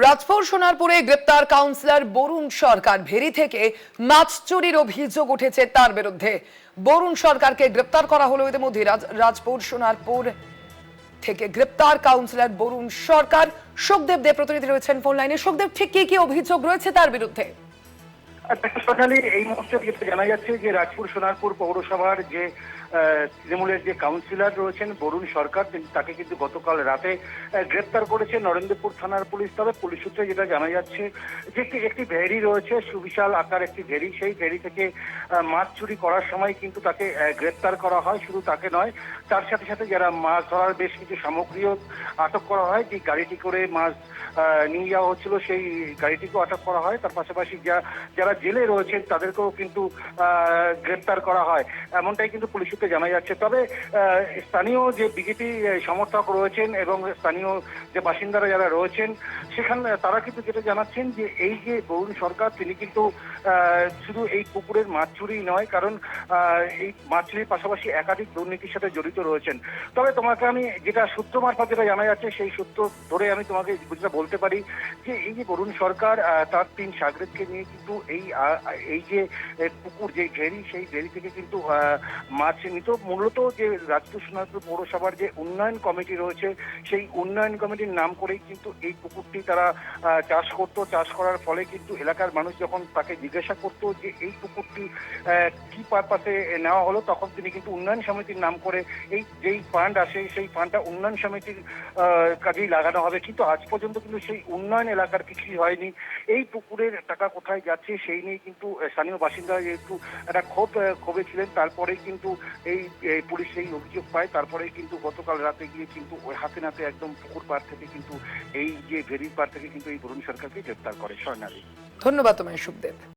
রাজপুর সোনারপুরে গ্রেপ্তার কাউন্সিলর বরুণ সরকার। ভেরি থেকে মাছ চুরির অভিযোগ উঠেছে তার বিরুদ্ধে। বরুণ সরকারকে গ্রেপ্তার করা হলো ইতিমধ্যে। রাজপুর সোনারপুর থেকে গ্রেপ্তার কাউন্সিলর বরুণ সরকার। সুখদেব দে প্রতিনিধি রয়েছেন ফোন লাইনে। সুখদেব, ঠিক কি কি অভিযোগ রয়েছে তার বিরুদ্ধে? সকালে এই মুহূর্তে যেটা জানা যাচ্ছে যে রাজপুর সোনারপুর পৌরসভার যে তৃণমূলের যে কাউন্সিলর রয়েছেন বরুণ সরকার, তাকে কিন্তু গতকাল রাতে গ্রেপ্তার করেছে নরেন্দ্রপুর থানার পুলিশ। তবে পুলিশ সূত্রে যেটা জানা যাচ্ছে যে একটি ভেরি রয়েছে, সুবিশাল আকার একটি ভেরি, সেই ভেরি থেকে মাছ চুরি করার সময় কিন্তু তাকে গ্রেপ্তার করা হয়। শুধু তাকে নয়, তার সাথে সাথে যারা মাছ ধরার বেশ কিছু সামগ্রীও আটক করা হয়। যে গাড়িটি করে মাছ নিয়ে যাওয়া হচ্ছিল সেই গাড়িটিকেও আটক করা হয়। তার পাশাপাশি যারা জেলে রয়েছেন তাদেরকেও কিন্তু গ্রেপ্তার করা হয়, এমনটাই কিন্তু পুলিশ সূত্রে জানা যাচ্ছে। তবে স্থানীয় যে বিজেপি সমর্থক রয়েছেন এবং স্থানীয় যে বাসিন্দারা যারা রয়েছেন সেখানে তারা কিন্তু যেটা জানাচ্ছেন যে এই যে বরুণ সরকার, তিনি কিন্তু শুধু এই পুকুরের মাছ চুরি নয়, কারণ এই মাছ চুরির পাশাপাশি একাধিক দুর্নীতির সাথে জড়িত রয়েছেন। তবে তোমাকে আমি যেটা সূত্র মারফত যেটা জানা যাচ্ছে সেই সূত্র ধরে আমি তোমাকে যেটা বলতে পারি যে এই যে বরুণ সরকার তার 3 সাগরেদকে নিয়ে কিন্তু এই যে পুকুর, যে ঘেরি, সেই ঘেরি থেকে কিন্তু মাছ নিত। মূলত যে রাজপুর সোনারপুর পৌরসভার যে উন্নয়ন কমিটি রয়েছে সেই উন্নয়ন কমিটির নাম করেই কিন্তু এই পুকুরটি তারা চাষ করত। চাষ করার ফলে কিন্তু এলাকার মানুষ যখন তাকে জিজ্ঞাসা করতো যে এই পুকুরটি কি পারপাসে নেওয়া হলো, তখন তিনি কিন্তু উন্নয়ন সমিতির নাম করে এই যেই ফান্ড আসে সেই ফান্ডটা উন্নয়ন সমিতির কাজেই লাগানো হবে। কিন্তু আজ পর্যন্ত কিন্তু সেই উন্নয়ন এলাকার কিছুই হয়নি। এই পুকুরের টাকা কোথায় যাচ্ছে সেই নিয়ে কিন্তু স্থানীয় বাসিন্দারা যেহেতু একটা ক্ষোভে ছিলেন, তারপরেই কিন্তু এই পুলিশ এই অভিযোগ পায়। তারপরেই কিন্তু গতকাল রাতে গিয়ে কিন্তু ওই হাতে নাতে একদম পুকুর পাড় থেকে কিন্তু এই যে ভেরির পাড় থেকে কিন্তু এই বরুণ সরকারকে গ্রেপ্তার করে। স্বর্ণালী, ধন্যবাদ তোমায় সুখদেব।